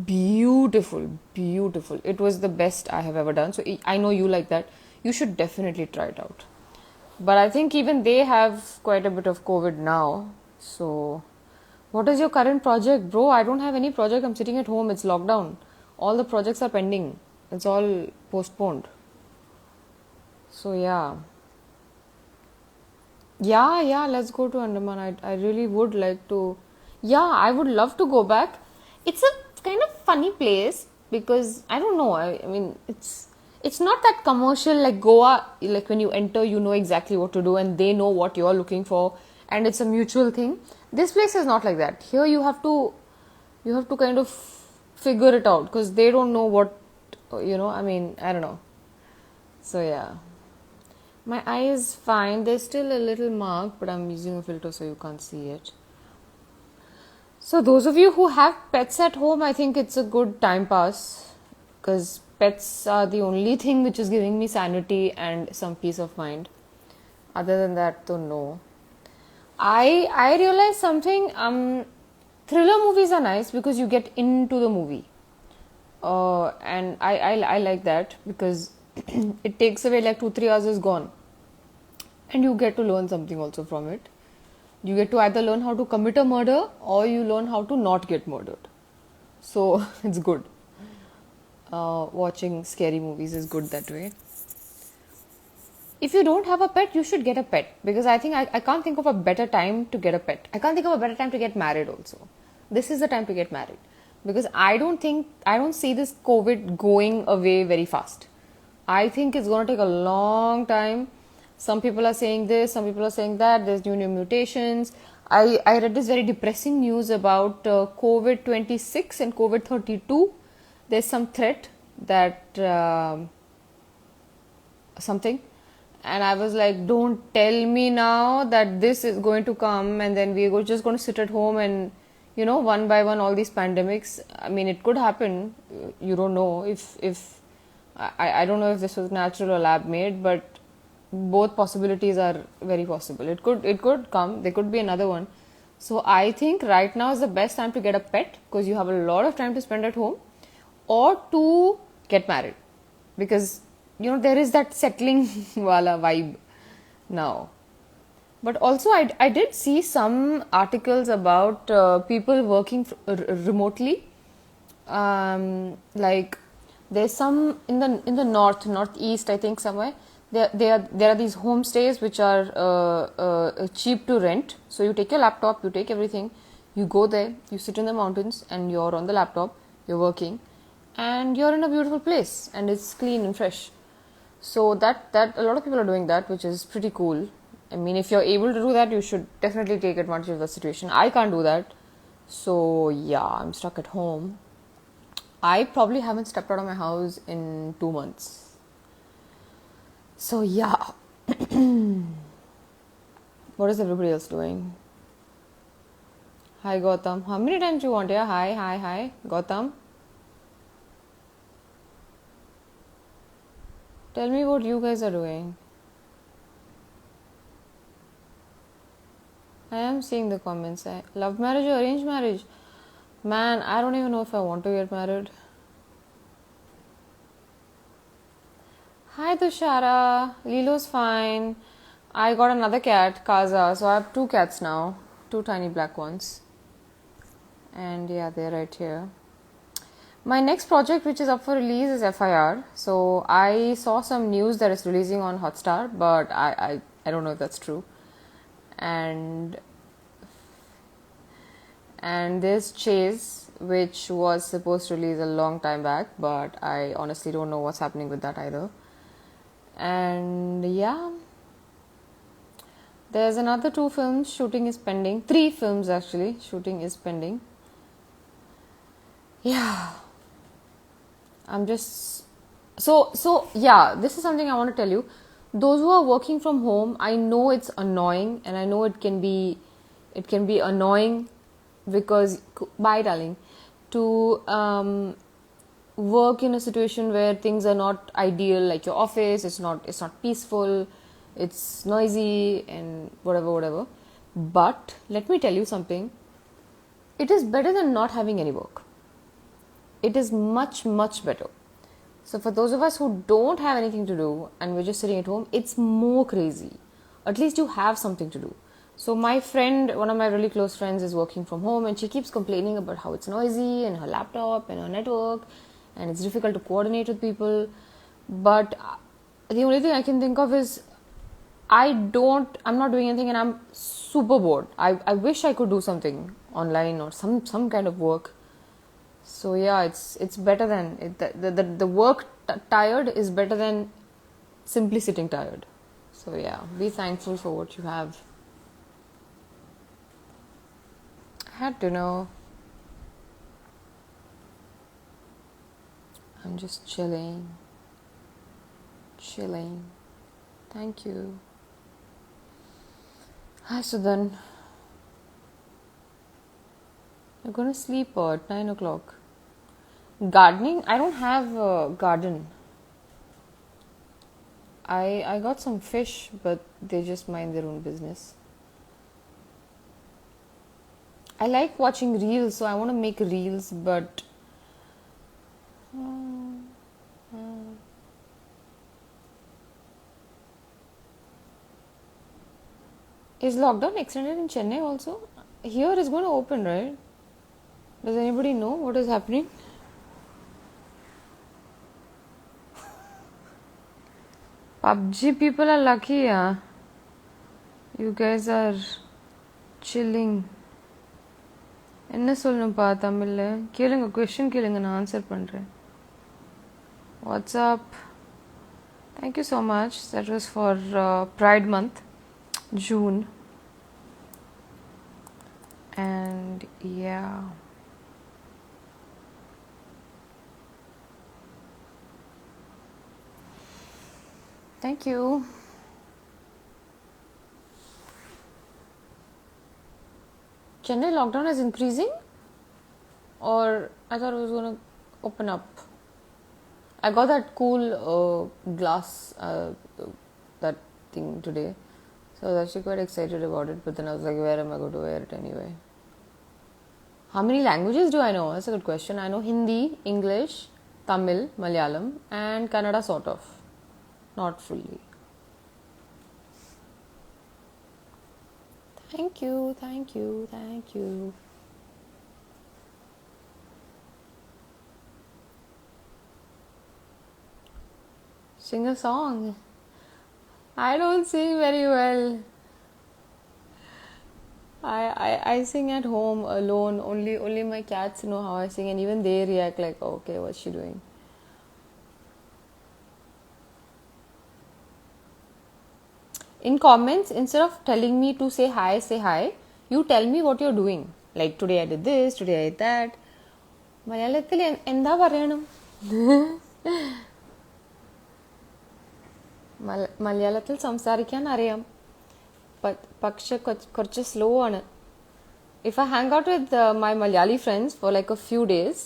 Beautiful, beautiful. It was the best I have ever done. So I know you like that. You should definitely try it out. But I think even they have quite a bit of COVID now. So, what is your current project, bro? I don't have any project. I'm sitting at home. It's lockdown. All the projects are pending. It's all postponed. So, yeah. Yeah, let's go to Andaman. I really would like to. Yeah, I would love to go back. It's a kind of funny place because I don't know. I mean, it's not that commercial like Goa. Like when you enter, you know exactly what to do, and they know what you're looking for, and it's a mutual thing. This place is not like that. Here, you have to kind of figure it out because they don't know what I mean, I don't know. So yeah. My eye is fine. There's still a little mark, but I'm using a filter so you can't see it. So, those of you who have pets at home, I think it's a good time pass because pets are the only thing which is giving me sanity and some peace of mind. Other than that, though, no. I realized something. Thriller movies are nice because you get into the movie, and I like that because it takes away like 2-3 hours is gone, and you get to learn something also from it. You get to either learn how to commit a murder or you learn how to not get murdered. So it's good. Watching scary movies is good that way. If you don't have a pet, you should get a pet because I think I can't think of a better time to get a pet. I can't think of a better time to get married also. This is the time to get married because I don't see this COVID going away very fast. I think it's going to take a long time. Some people are saying this, some people are saying that. There's new mutations. I read this very depressing news about COVID 26 and COVID 32. There's some threat that something, and I was like, don't tell me now that this is going to come and then we're just going to sit at home and one by one all these pandemics. I mean, it could happen. You don't know if I don't know if this was natural or lab made, but both possibilities are very possible. It could come. There could be another one. So I think right now is the best time to get a pet because you have a lot of time to spend at home, or to get married because there is that settling wala vibe now. But also I did see some articles about people working remotely. Like there's some in the northeast, I think somewhere. There are these homestays which are cheap to rent. So you take your laptop, you take everything, you go there, you sit in the mountains, and you're on the laptop, you're working, and you're in a beautiful place, and it's clean and fresh. So that a lot of people are doing that, which is pretty cool. I mean, if you're able to do that, you should definitely take advantage of the situation. I can't do that, so yeah, I'm stuck at home. I probably haven't stepped out of my house in 2 months. So yeah, what is everybody else doing? Hi Gautam. How many times do you want? Yeah, hi, Gautam. Tell me what you guys are doing. I am seeing the comments. Love marriage or arranged marriage? Man, I don't even know if I want to get married. Hi Tushara. Lilo's fine. I got another cat, Kaza. So I have 2 cats now. 2 tiny black ones. And yeah, they're right here. My next project which is up for release is FIR. So I saw some news that it's releasing on Hotstar, but I don't know if that's true. And there's Chase, which was supposed to release a long time back, but I honestly don't know what's happening with that either. And yeah, there's another 2 films shooting is pending. 3 films actually shooting is pending. Yeah, I'm just so yeah, this is something I want to tell you. Those who are working from home, I know it's annoying, and I know it can be annoying because, bye darling, to work in a situation where things are not ideal, like your office, it's not peaceful, it's noisy and whatever. But let me tell you something, it is better than not having any work. It is much better. So for those of us who don't have anything to do and we're just sitting at home, it's more crazy. At least you have something to do. So my friend, one of my really close friends, is working from home, and she keeps complaining about how it's noisy and her laptop and her network, and it's difficult to coordinate with people. But the only thing I can think of is I'm not doing anything and I'm super bored. I wish I could do something online or some kind of work. So yeah, it's better than the work tired is better than simply sitting tired. So yeah, be thankful for what you have. I had to know. I'm just chilling. Thank you. Hi Sudan. You're gonna sleep at 9 o'clock. Gardening? I don't have a garden. I got some fish, but they just mind their own business. I like watching reels, so I want to make reels, but is lockdown extended in Chennai also? Here is going to open, right? Does anybody know what is happening? PUBG people are lucky, yeah. You guys are chilling. என்ன சொல்லணும்ப்பா தமிழ்ல கேளுங்க question கேளுங்க நான் answer பண்றேன். What's up? Thank you so much. That was for Pride month, June. And yeah. Thank you. Chennai lockdown is increasing, or I thought it was going to open up. I got that cool glass that thing today, so I was actually quite excited about it, but then I was like, where am I going to wear it anyway? How many languages do I know? That's a good question. I know Hindi, English, Tamil, Malayalam and Kannada sort of, not fully. Thank you. Sing a song. I don't sing very well. I sing at home alone. Only my cats know how I sing, and even they react like, okay, what's she doing? In comments, instead of telling me to say hi, you tell me what you're doing. Like, today I did this, today I did that. മലയാളത്തിൽ എന്താ പറയണം? മലയാളത്തിൽ സംസാരിക്കാൻ അറിയാം, പക്ഷെ കുറച്ച് slow ആണ്. If I hang out with my Malayali friends for like a few days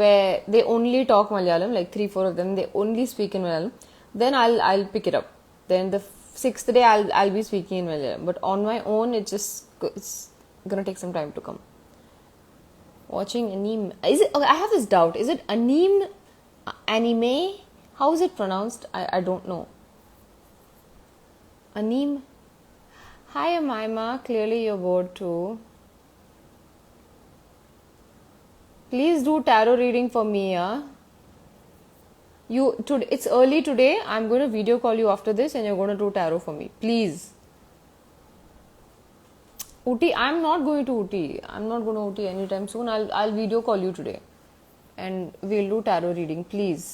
where they only talk Malayalam, like 3-4 of them, they only speak in Malayalam, then I'll pick it up. Then the 6th day I'll be speaking in Malayalam, but on my own it's gonna take some time to come. Watching anime, is it okay? I have this doubt, is it anime? How is it pronounced? I don't know. Anime. Hi Amaima, clearly you're bored too. Please do tarot reading for me, yeah? It's early today. I'm going to video call you after this and you're going to do tarot for me. Please. Ooty, I'm not going to Ooty. I'm not going to Ooty anytime soon. I'll video call you today. And we'll do tarot reading, please.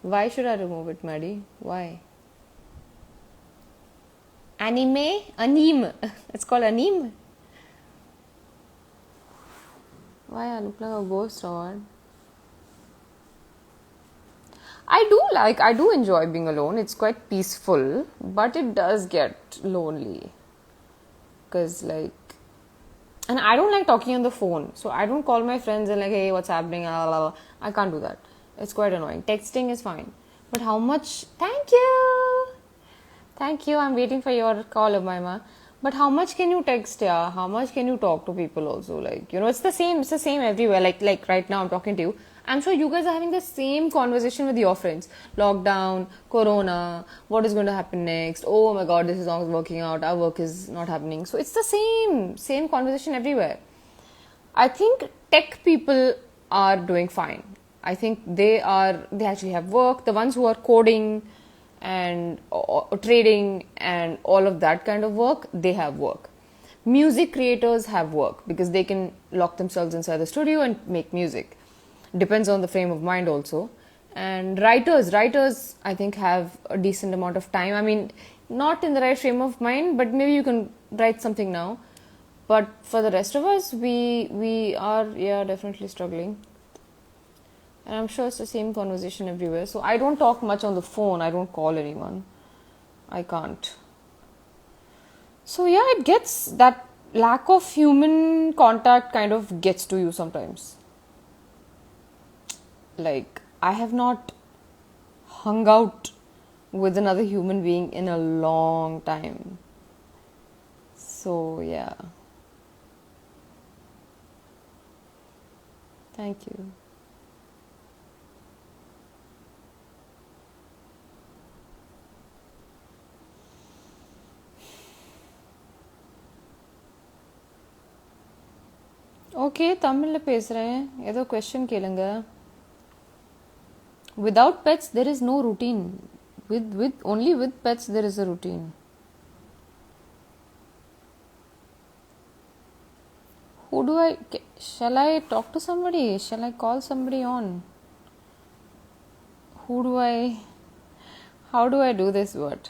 Why should I remove it, Maddie? Why? Anime. It's called anime. Why I look like a ghost or what? I do enjoy being alone. It's quite peaceful, but it does get lonely. Because and I don't like talking on the phone. So I don't call my friends and like, hey, what's happening? I can't do that. It's quite annoying. Texting is fine. But how much? Thank you. Thank you. I'm waiting for your call, Umaima. But how much can you text? Yeah, how much can you talk to people? Also, like it's the same. It's the same everywhere. Like right now, I'm talking to you. I'm sure you guys are having the same conversation with your friends. Lockdown, Corona. What is going to happen next? Oh my God, this is not working out. Our work is not happening. So it's the same conversation everywhere. I think tech people are doing fine. I think they actually have work. The ones who are coding and or trading and all of that kind of work, they have work. Music creators have work because they can lock themselves inside the studio and make music. Depends on the frame of mind also. And writers I think have a decent amount of time. I mean, not in the right frame of mind, but maybe you can write something now. But for the rest of us, we are, yeah, definitely struggling. And I'm sure it's the same conversation everywhere. So I don't talk much on the phone. I don't call anyone. I can't. So yeah, it gets, that lack of human contact kind of gets to you sometimes. Like, I have not hung out with another human being in a long time. So yeah. Thank you. Okay தமிழில் பேசுகிறேன் ஏதோ question கேளுங்க without pets there is no routine with only with pets there is a routine who do I shall I talk to somebody shall I call somebody on who do I how do I do this word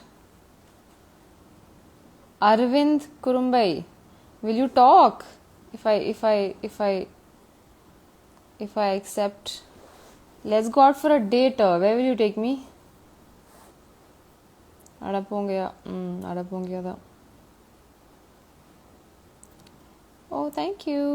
Arvind Kurumbai will you talk if I accept let's go out for a date where will you take me அடப்போங்கயா தான் oh thank you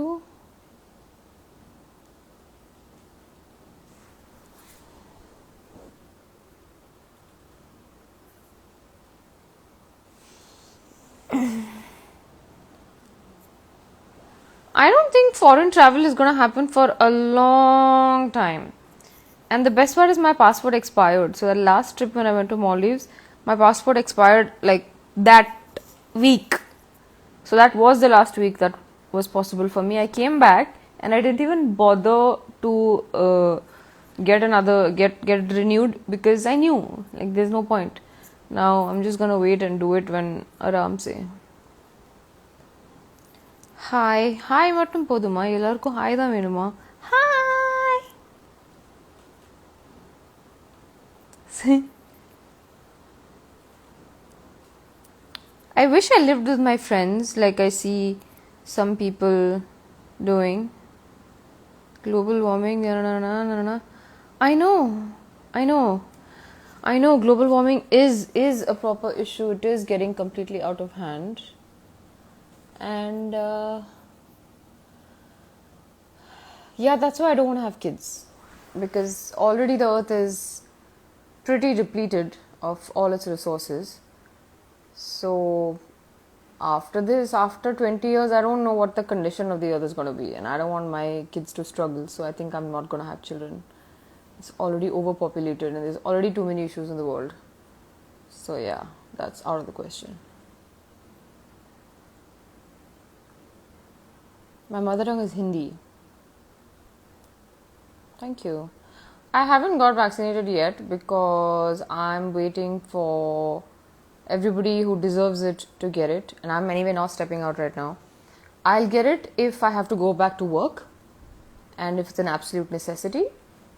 I don't think foreign travel is going to happen for a long time. And the best part is my passport expired. So the last trip when I went to Maldives, my passport expired like that week. So that was the last week that was possible for me. I came back and I didn't even bother to get it renewed because I knew like there's no point. Now I'm just going to wait and do it when aram se. Hi மட்டும் போதுமா எல்லாருக்கும் hi தான் வேணுமா hi I wish I lived with my friends like I see some people doing global warming I know global warming is a proper issue. It is getting completely out of hand. And yeah, that's why I don't want to have kids because already the earth is pretty depleted of all its resources. So after this, after 20 years, I don't know what the condition of the earth is going to be, and I don't want my kids to struggle. So I think I'm not going to have children. It's already overpopulated and there's already too many issues in the world. So yeah, that's out of the question. My mother tongue is Hindi. Thank you. I haven't got vaccinated yet because I'm waiting for everybody who deserves it to get it. And I'm anyway not stepping out right now. I'll get it if I have to go back to work. And if it's an absolute necessity,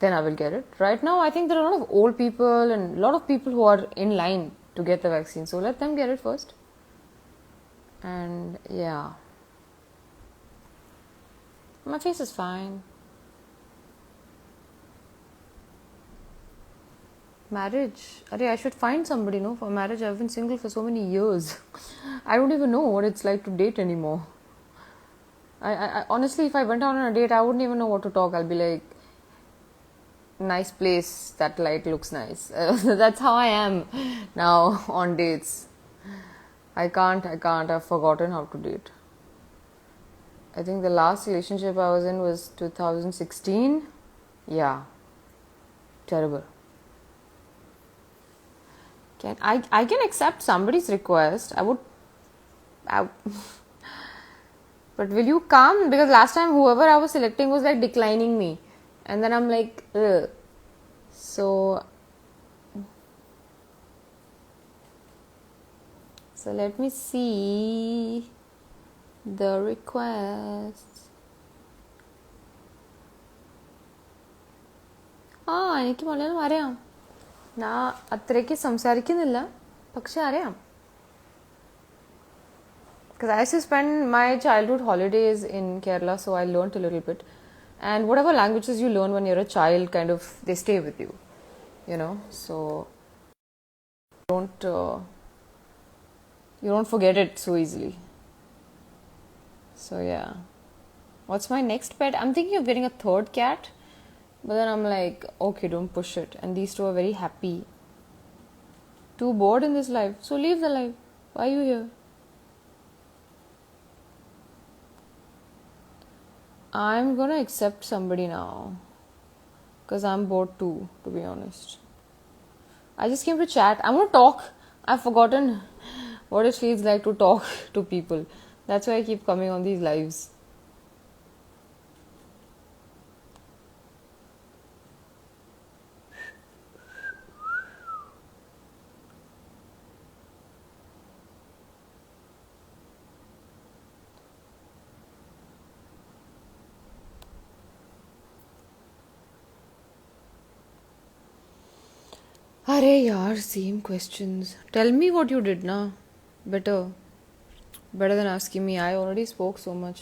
then I will get it. Right now, I think there are a lot of old people and a lot of people who are in line to get the vaccine. So let them get it first. And yeah. My face is fine. Marriage. I should find somebody, no? For marriage, I've been single for so many years. I don't even know what it's like to date anymore. I honestly, if I went out on a date, I wouldn't even know what to talk. I'll be like, nice place, that light looks nice. That's how I am now on dates. I can't, I've forgotten how to date. I think the last relationship I was in was 2016. Yeah, terrible. I can accept somebody's request. I but will you come? Because last time whoever I was selecting was like declining me. And then I'm like, ugh. So let me see the requests. എനിക്ക് മലയാളം അറിയാം. ഞാൻ അത്രയ്ക്ക് സംസാരിക്കുന്നില്ല, പക്ഷെ അറിയാം. Because I used to spend my childhood holidays in Kerala, so I learned a little bit. And whatever languages you learn when you're a child, kind of, they stay with you, you know. So you don't forget it so easily. So yeah. What's my next pet? I'm thinking of getting a third cat, but then I'm like, okay, don't push it. And these two are very happy. Too bored in this life, so leave the life. Why are you here? I'm gonna accept somebody now, because I'm bored too, to be honest. I just came to chat. I'm gonna talk. I've forgotten what it feels like to talk to people. That's why I keep coming on these lives. Arey yaar, same questions. Tell me what you did now. Better than asking me. I already spoke so much.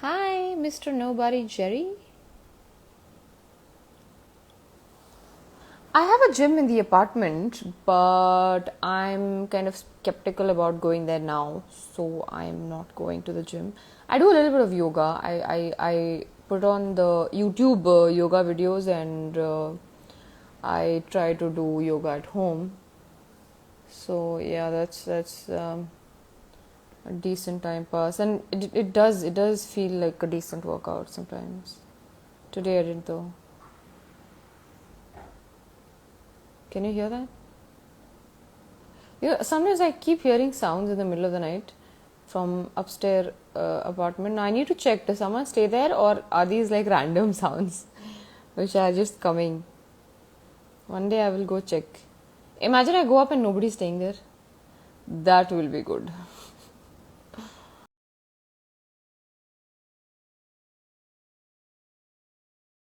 Hi, Mr. Nobody Jerry. I have a gym in the apartment, but I'm kind of skeptical about going there now, so I'm not going to the gym. I do a little bit of yoga. I put on the YouTube yoga videos, and I try to do yoga at home. So yeah, that's a decent time pass, and it does feel like a decent workout sometimes. Today I didn't though. Can you hear that? Sometimes I keep hearing sounds in the middle of the night from upstairs apartment. Now I need to check, does someone stay there, or are these like random sounds which are just coming? One day I will go check. Imagine I go up and nobody's staying there. That will be good.